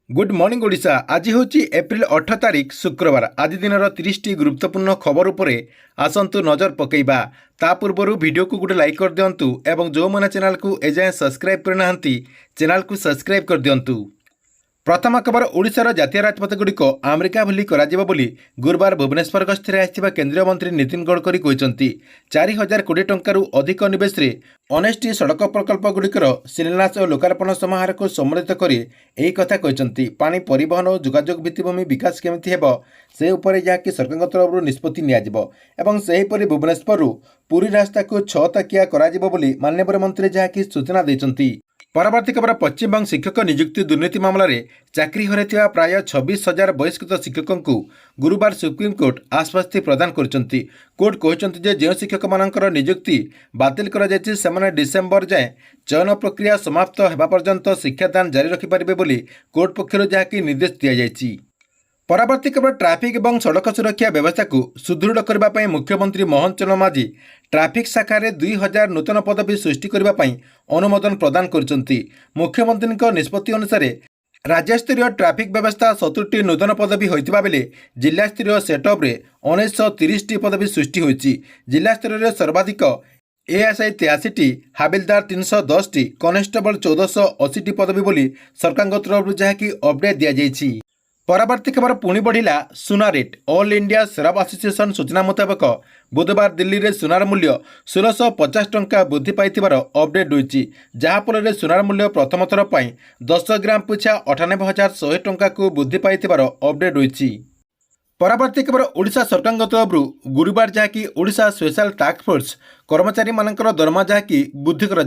Good morning Odisha. आज हूँ April 8 तारिख शुक्रवार। आज दिन 30 गुरुत्वपूर्ण खबर उपरे आसतु नजर पकईबा। ता पूर्व वीडियो को गोटे लाइक कर दिंतु एवं जो मैंने चैनल को एजाएं सब्सक्राइब करना चैनल को सब्सक्राइब कर दिंतु। प्रथम खबर ओडिशार जातीय राजपथगुड़िक अमेरिका भली कराजिबो बोली गुरुवार भुवनेश्वर गस्ତରେ आसिଥିବା केंद्रीय मंत्री नितिन गडकरी कहते 4000 कोटी टंकारु अधिक निवेश रे 19टी सड़क प्रकल्प गुड़िकर शिलान्यास और लोकार्पण समारोह को सम्मिलित करी एही कथा कहते। पानी परिवहन और जोगाजोग भित्तिभूमि विकास केमिति हेबो से उपरे जहाँकि सरकार तरफ निष्पत्ति नियाजिबो एवं सेहीपरि भुवनेश्वर पुरी रास्ता को 6 तकिया कराजिबो बोली माननीय मंत्री जहाँकि सूचना दैछन्ति। परवर्ती खबर पश्चिमबंग शिक्षक नियुक्ति दुर्नीति मामलें चाकरी हरैଥିବା प्राय 26,000 बहिष्कृत शिक्षकों को गुरुवार सुप्रीमकोर्ट आश्वस्ति प्रदान करछन्ति। कोर्ट कहते जे जो शिक्षक मानकर नियुक्ति बातिल करा जायछि सेमाने डिसेम्बर जाए चयन प्रक्रिया समाप्त हेबा पर्यंत शिक्षादान जारी रखिपारिबे बोली कोर्ट पक्षरु जहाँकि निर्देश दिया जायछि। परवर्ती खबर ट्राफिक और सड़क सुरक्षा व्यवस्था को सुदृढ़ करने मुख्यमंत्री मोहन चरण माझी ट्राफिक शाखार 2000 नूतन पदवी सृष्टि करने अनुमोदन प्रदान करछन्ति। मुख्यमंत्री निष्पत्ति अनुसार राज्यस्तरीय ट्राफिक व्यवस्था 70टी नूतन पदवी होइतिबा बेले जिला स्तरीय सेटअप रे 1930टी पदवी सृष्टि होइछि। जिला स्तर सर्वाधिक एएसआई 83टी, हाबिलदार 310टी, कनेस्टेबल 1480टी पदवी बोली सरकार तरफ जहाँकि अपडेट दिया जायछि। परवर्ती खबर पुणी बढ़िला सुना रेट। ऑल इंडिया शराब एसोसिएशन सूचना मुताबक बुधवार दिल्ली में सुनार मूल्य 1650 टंका वृद्धि पाइथिबार अपडेट होइछि, जहाँफल सुनार मूल्य प्रथम थर पर 10 ग्राम पिछा 98,100 टंका को वृद्धि पाइथिबार अपडेट होइछि। परवर्ती खबर ओडिशा सरकार तरफ गुरुवार जहाँकि ओडिशा स्पेशल टास्क फोर्स कर्मचारी मानकर दरमा जहाँकि वृद्धि कर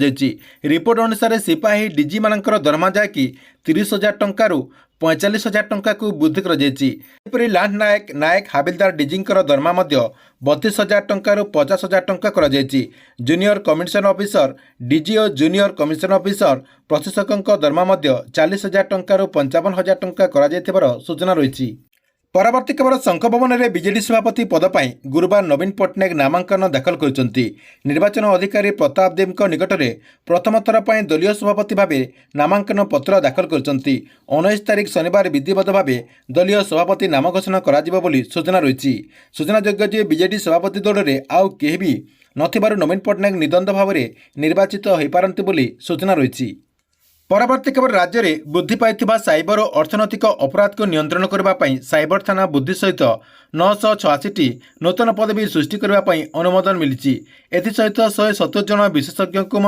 रिपोर्ट अनुसार सिपाही डीजी मानकर दरमा जहाँकि 30,000 टंकारु 45,000 टंका को वृद्धि कर लैंड नायक नायक हाबिलदार डीजींकर दरमा 32,000 टंकारु 50,000 टंका कर जूनियर कमिशन ऑफिसर डीजी और जूनियर कमिशन ऑफिसर प्रशासकों दरमा 40,000 टंकारु 55,000 टंका कर सूचना रही। परवर्ती खबर शंख भवन में बीजेडी सभापति पद पर गुरुवार नवीन पट्टनायक नामांकन दाखल करछन्ति। निर्वाचन अधिकारी प्रताप देव निकट में प्रथम थर पर दलीय सभापति भाव नामांकन पत्र दाखल करछन्ति। 19 तारिख शनिवार विधिवत भाव दलीय सभापति नाम घोषणा करा बोली सूचना रही। सूचनायोग्य जे बीजेडी सभापति दल में आउ केही भी नथिबारु नवीन पट्टनायक निद्वंद्व भाव निर्वाचित हो पारंती बोली सूचना रही। परवर्ती खबर राज्य में वृद्धि पाइथिबा साइबर और अर्थनैतिक अपराध को नियंत्रण करने साइबर थाना बुद्धि सहित 986टी नूतन पदवी सृष्टि करने अनुमोदन मिली। एसहित 170 जन विशेषज्ञ को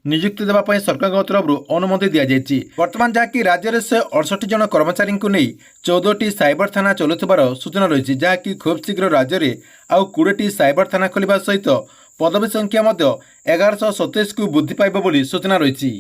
नियुक्ति देवाई सरकार तरफ अनुमति दि जाएगी। बर्तमान जहाँकि राज्य में 168 जन कर्मचारी को नहीं 14टी साइबर थाना चलुथिबार सूचना रही, जहाँकि खूब शीघ्र राज्य में आउ 20टी साइबर थाना खोलिबा सहित पदवी संख्या 1127 को वृद्धि पाइब बोली सूचना रही।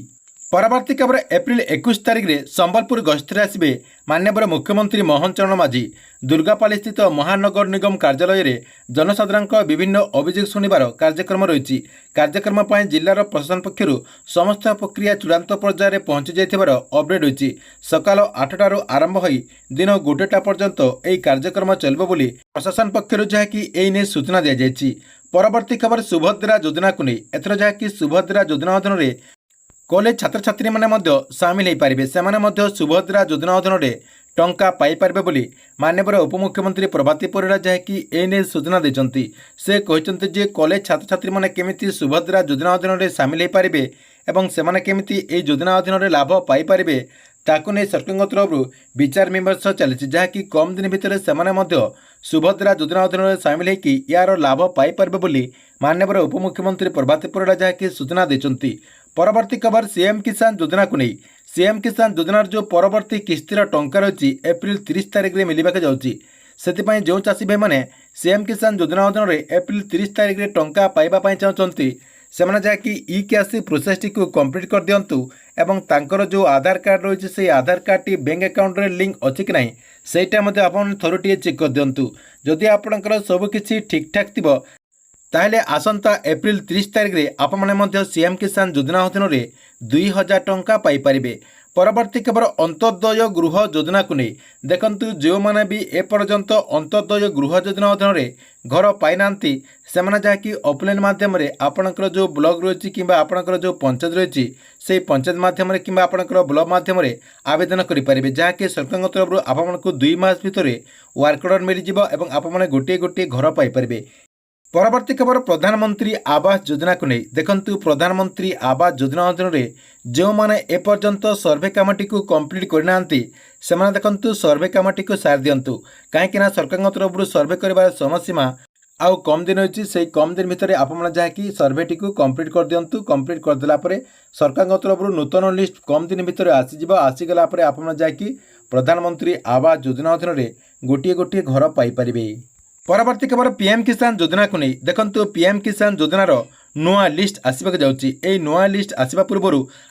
परवर्ती खबर एप्रिल 21 तारिख में संबलपुर गस्ତରେ आसवे माननीय मुख्यमंत्री मोहन चरण माझी। दुर्गापाली स्थित महानगर निगम कार्यालय में जनसाधारण विभिन्न अभियोग शुणवार कार्यक्रम रही। कार्यक्रम पर जिलार प्रशासन पक्षर समस्त प्रक्रिया चूड़ांत पर्यायर पहुंची जाइथिबार अपडेट होइछि। सकाल 8टारू आरंभ हो दिन 1टा पर्यंत यह कार्यक्रम चलिबो बोली प्रशासन पक्षर जहाँकि एने सूचना दि जाइछि। परवर्ती खबर सुभद्रा योजना को नहीं एथर जहाँकि सुभद्रा योजना अधीन में कॉलेज छात्र छात्री माने सामिल हो पारे से सुभद्रा योजना अधीन में टंका पाइपर बोली माननीय उपमुख्यमंत्री प्रभाती परिड़ा जहाँकि एने सूचना देते। से कहते जे कॉलेज छात्र छात्री माने केमिति सुभद्रा योजना अधीन में सामिल हो पारे एवं से केमिति ए योजना अधीन में लाभ पाइपर ताकू नहीं सरकार तरफ विचार विमर्श चली, जहाँकि कम दिन भितर से सुभद्रा योजना अधीन में सामिल होकर यार लाभ पाइपर बोली माननीय उपमुख्यमंत्री प्रभाती परिड़ा जहाँकि सूचना देते। परवर्ती खबर सीएम किसान योजना को नहीं सीएम किसान योजनार जो परवर्ती किस्तिर टंका रही एप्रिल 30 तारिख में मिलवाक जाऊँगी से जो चाषी भाई मैंने सीएम किसान योजना अधीन में एप्रिल 30 तारिख में टंका पाइबा चाहते से जहाँकि e KYC process T complete कर दिंतु एवं तांकर जो आधार कार्ड रही से आधार कार्ड टी बैंक अकाउंट रे लिंक अच्छी कि नहीं सेटा आपण थोड़े चेक कर दिंतु। जदि आपणकर सबकि ठीक ठाक थी ताहले आसंता एप्रिल 30 तारिख में आपण सीएम किसान योजना अधीन में 2000 टंका पाइपर। परवर्ती खबर अंत्योदय गृह योजना को नहीं देखंतु जो माने भी एपर्यंत अंत्योदय गृह योजना अधीन घर पाई नांती सेमाने जहाँकि ऑफलाइन माध्यम आपणकर जो ब्लॉक रही कि आपणकर जो पंचायत रही से पंचायत माध्यम कि आपणकर ब्लॉक माध्यम आवेदन करेंगे जहाँकि सरकार तरफ आपको 2 मास भितर वर्क ऑर्डर मिल जाव आपने गोटे गोटे घर पाइपर। परवर्ती खबर प्रधानमंत्री आवास योजना को नहीं देखंतु प्रधानमंत्री आवास योजना अधीन जो माने एपर्यंत सर्वे कामटी को कंप्लीट करना से देखंतु सर्वे कामटी को सार दिंतु कहीं सरकार तरफ सर्वे कर समय सीमा आउ कम दिन होती से कम दिन भितर आप जहाँकि सर्वेटी को कंप्लीट कर दिंतु कंप्लीट करदेला सरकार तरफ नूतन लिस्ट कम दिन भितर आसीगला आप जहाँकि प्रधानमंत्री आवास योजना अधीन गोटे गोटे घर पाइपर। परवर्ती खबर पीएम किसान योजना को नहीं देखंतु पीएम किसान योजनार नुआ लिस्ट आसवाक जाउची ए नुआ लिस्ट आसवा पूर्व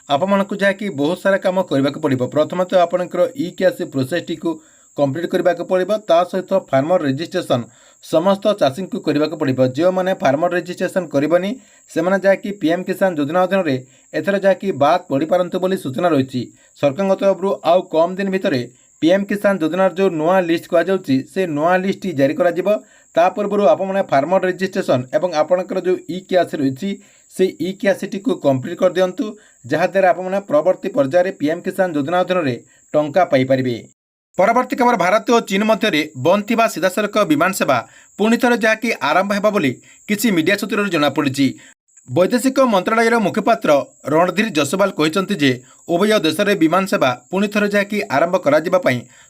आपको जहाँकि बहुत सारा काम करने को पड़ो। प्रथम तो आपंकर ई कैश प्रोसेस टी को कंप्लीट करने को पड़ो ता सहित फार्मर रजिस्ट्रेशन समस्त चाषी को करने को पड़ो। जो मैंने फार्मर रजिस्ट्रेशन करनी से जहाँकि पीएम किसान योजना अधीन एथर जहाँकि बाद पढ़ी पारंतु बोली सूचना रही सरकार तरफ आउ कम दिन भितर पीएम किसान योजनार जो नुआ लिस्ट कहुच्छी से नुआ लिस्ट जारी करा पूर्व आपने फार्मर रजिस्ट्रेशन एवं आपणकर जो ई कैश रही से ई कैश टी को कंप्लीट कर दिंतु जहाद्वारा आपने परवर्ती पर्यायर पीएम किसान योजना अधीन टंका पाइपर। परवर्ती खबर भारत और चीन मध्य बंद थी सीधासलख विमान सेवा पुणी थर जहाँकि आरंभ होगा बोली किसी मीडिया सूत्र जमापड़ी। वैदेशिक मंत्रालय मुखपात्र रणधीर जसवाल कहते जे उभय देश में विमान सेवा पुणी थर जहाँकि आरंभ कर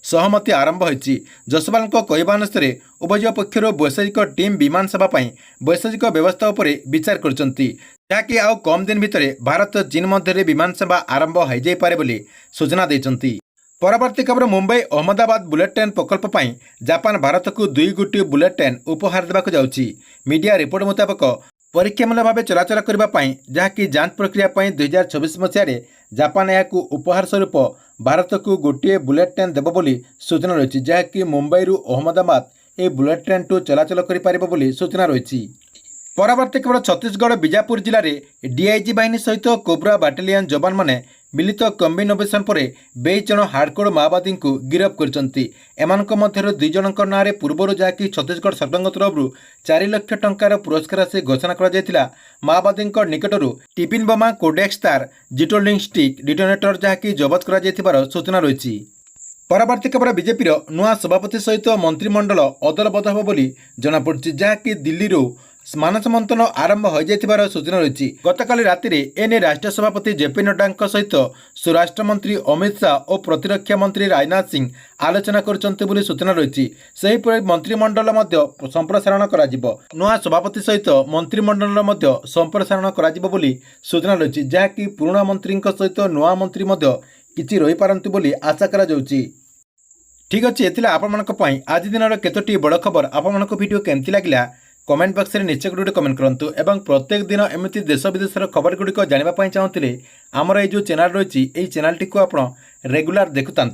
सहमति आरंभ होती। जसवाल कहवा अनुसार उभय पक्षर वैषयिक टीम विमान सेवा वैषयिक व्यवस्था उपर विचार करकि आउ कम दिन भितर भारत चीन मध्य विमान सेवा आरंभ हो जापे बोली सूचना देते। परवर्ती खबर मुंबई अहमदाबाद बुलेट ट्रेन प्रकल्प पर जापान भारत को 2 गोटी बुलेट ट्रेन उपहार देवाक जाउची। मीडिया रिपोर्ट मुताबक परीक्षामूलक भाव चलाचल करने जहाँकि जांच प्रक्रिया 2024 मसीह जापान यह उपहार स्वरूप भारत को गोटे बुलेट ट्रेन देव बोली सूचना रही जहाँकि मुंबई अहमदाबाद ए बुलेट ट्रेन टू चलाचल कर सूचना रही। परवर्ती खबर छत्तीसगढ़ बीजापुर जिले में डीआईजी बाहिनी सहित कोब्रा बाटालियन जवान मैंने मिलित कम्बिनेशन पर 22 जन हार्डकोर माओवादी को गिरफ्त कर 2 जन ना पूर्व जहाँकि छत्तीसगढ़ सरकार तरफ 4 लाख टंकार पुरस्कार से घोषणा कर माओवादी निकटर टिफिन बोमा कोडेक्स तार जिटोलिंग स्टिक डिटोनेटर जहाँकि जबत कर सूचना रही। परवर्ती खबर बीजेपी नुआ सभापति सहित मंत्रिमंडल अदल बदल हो बोली जमापड़ी जहाँकि दिल्ली मानस मंथन आरंभ हो जाइथिबार सूचना रही। गतकाली राति एने राष्ट्रीय सभापति जेपी नड्डा सहित स्वराष्ट्र मंत्री अमित शाह और प्रतिरक्षा मंत्री राजनाथ सिंह आलोचना कर सूचना रही। सेहीपरि मंत्रिमंडल संप्रसारण करा नुआ सभापति सहित मंत्रिमंडल संप्रसारण करा सूचना रही जहाँकि पुराणा मंत्री सहित नुआ मंत्री किछि रही पारंतु बोली आशा करा जाउची। ठीक अच्छे एथिला आपमनक आज दिन केतोटी बड़ खबर आपमनक वीडियो केमती लागला कमेंट बॉक्स में निश्चय गोटे कमेंट करूँ एवं प्रत्येक दिन एमती देश विदेश खबर गुड़िक जानापी चाहते आमर ये जो चैनल रही चैनल टी आप रेगुलर देखुता।